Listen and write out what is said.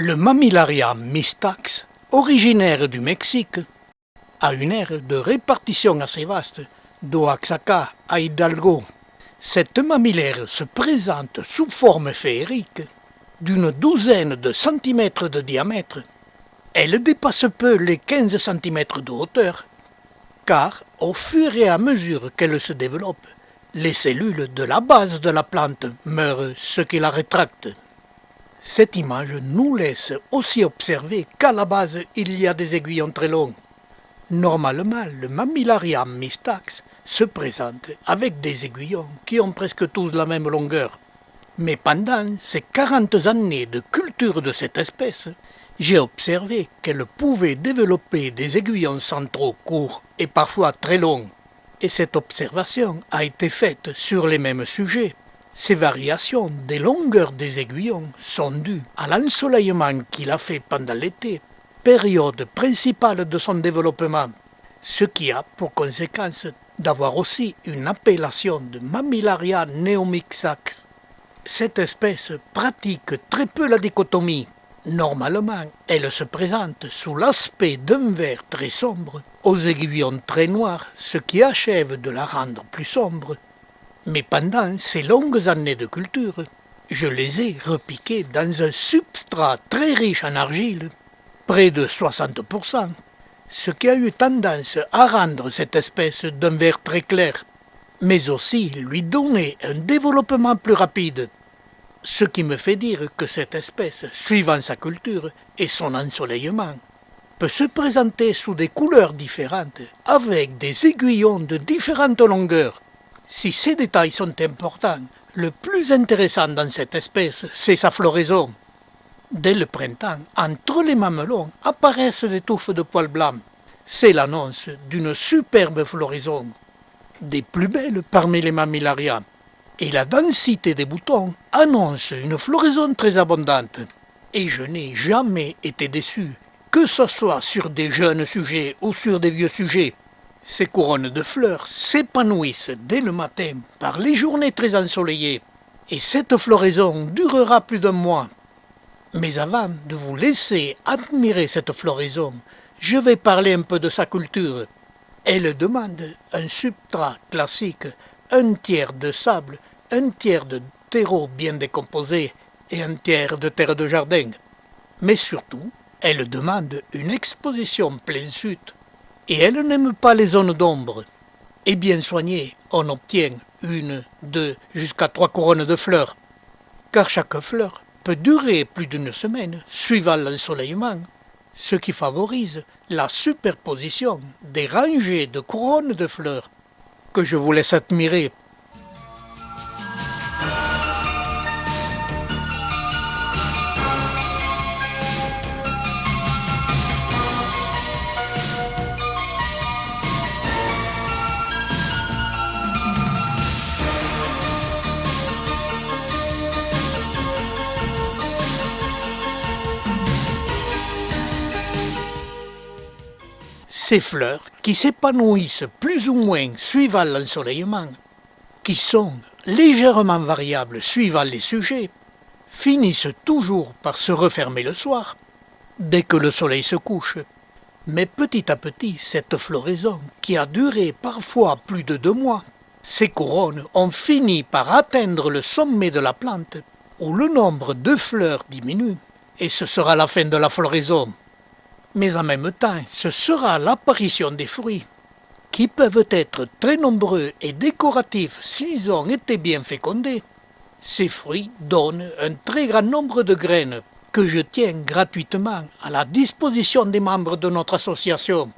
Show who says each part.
Speaker 1: Le Mammillaria mistax, originaire du Mexique, a une aire de répartition assez vaste, d'Oaxaca à Hidalgo. Cette mammillaire se présente sous forme féerique d'une douzaine de centimètres de diamètre. Elle dépasse peu les 15 centimètres de hauteur, car au fur et à mesure qu'elle se développe, les cellules de la base de la plante meurent, ce qui la rétracte. Cette image nous laisse aussi observer qu'à la base, il y a des aiguillons très longs. Normalement, le Mammillaria mistax se présente avec des aiguillons qui ont presque tous la même longueur. Mais pendant ces 40 années de culture de cette espèce, j'ai observé qu'elle pouvait développer des aiguillons centraux courts et parfois très longs. Et cette observation a été faite sur les mêmes sujets. Ces variations des longueurs des aiguillons sont dues à l'ensoleillement qu'il a fait pendant l'été, période principale de son développement, ce qui a pour conséquence d'avoir aussi une appellation de Mammillaria neomixtax. Cette espèce pratique très peu la dichotomie. Normalement, elle se présente sous l'aspect d'un vert très sombre, aux aiguillons très noirs, ce qui achève de la rendre plus sombre. Mais pendant ces longues années de culture, je les ai repiqués dans un substrat très riche en argile, près de 60%, ce qui a eu tendance à rendre cette espèce d'un vert très clair, mais aussi lui donner un développement plus rapide, ce qui me fait dire que cette espèce, suivant sa culture et son ensoleillement, peut se présenter sous des couleurs différentes, avec des aiguillons de différentes longueurs. Si ces détails sont importants, le plus intéressant dans cette espèce, c'est sa floraison. Dès le printemps, entre les mamelons apparaissent des touffes de poils blancs. C'est l'annonce d'une superbe floraison, des plus belles parmi les Mammillaria. Et la densité des boutons annonce une floraison très abondante. Et je n'ai jamais été déçu, que ce soit sur des jeunes sujets ou sur des vieux sujets. Ces couronnes de fleurs s'épanouissent dès le matin par les journées très ensoleillées. Et cette floraison durera plus d'un mois. Mais avant de vous laisser admirer cette floraison, je vais parler un peu de sa culture. Elle demande un substrat classique, un tiers de sable, un tiers de terreau bien décomposé et un tiers de terre de jardin. Mais surtout, elle demande une exposition plein sud. Et elle n'aime pas les zones d'ombre. Et bien soignée, on obtient 1, 2, jusqu'à 3 couronnes de fleurs. Car chaque fleur peut durer plus d'une semaine, suivant l'ensoleillement, ce qui favorise la superposition des rangées de couronnes de fleurs que je vous laisse admirer. Ces fleurs, qui s'épanouissent plus ou moins suivant l'ensoleillement, qui sont légèrement variables suivant les sujets, finissent toujours par se refermer le soir, dès que le soleil se couche. Mais petit à petit, cette floraison, qui a duré parfois plus de 2 mois, ces couronnes ont fini par atteindre le sommet de la plante, où le nombre de fleurs diminue, et ce sera la fin de la floraison. Mais en même temps, ce sera l'apparition des fruits, qui peuvent être très nombreux et décoratifs s'ils ont été bien fécondés. Ces fruits donnent un très grand nombre de graines que je tiens gratuitement à la disposition des membres de notre association.